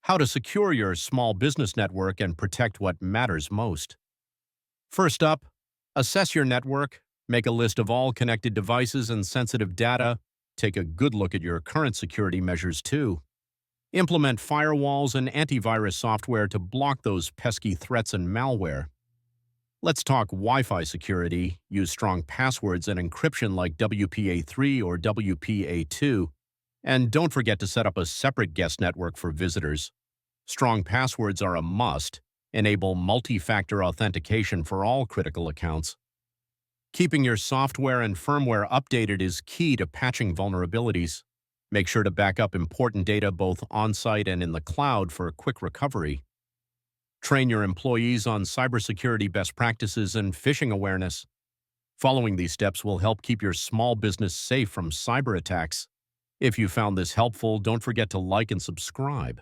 How to secure your small business network and protect what matters most. First up, assess your network, make a list of all connected devices and sensitive data, take a good look at your current security measures too. Implement firewalls and antivirus software to block those pesky threats and malware. Let's talk Wi-Fi security. Use strong passwords and encryption like WPA3 or WPA2. And don't forget to set up a separate guest network for visitors. Strong passwords are a must. Enable multi-factor authentication for all critical accounts. Keeping your software and firmware updated is key to patching vulnerabilities. Make sure to back up important data both on-site and in the cloud for a quick recovery. Train your employees on cybersecurity best practices and phishing awareness. Following these steps will help keep your small business safe from cyber attacks. If you found this helpful, don't forget to like and subscribe.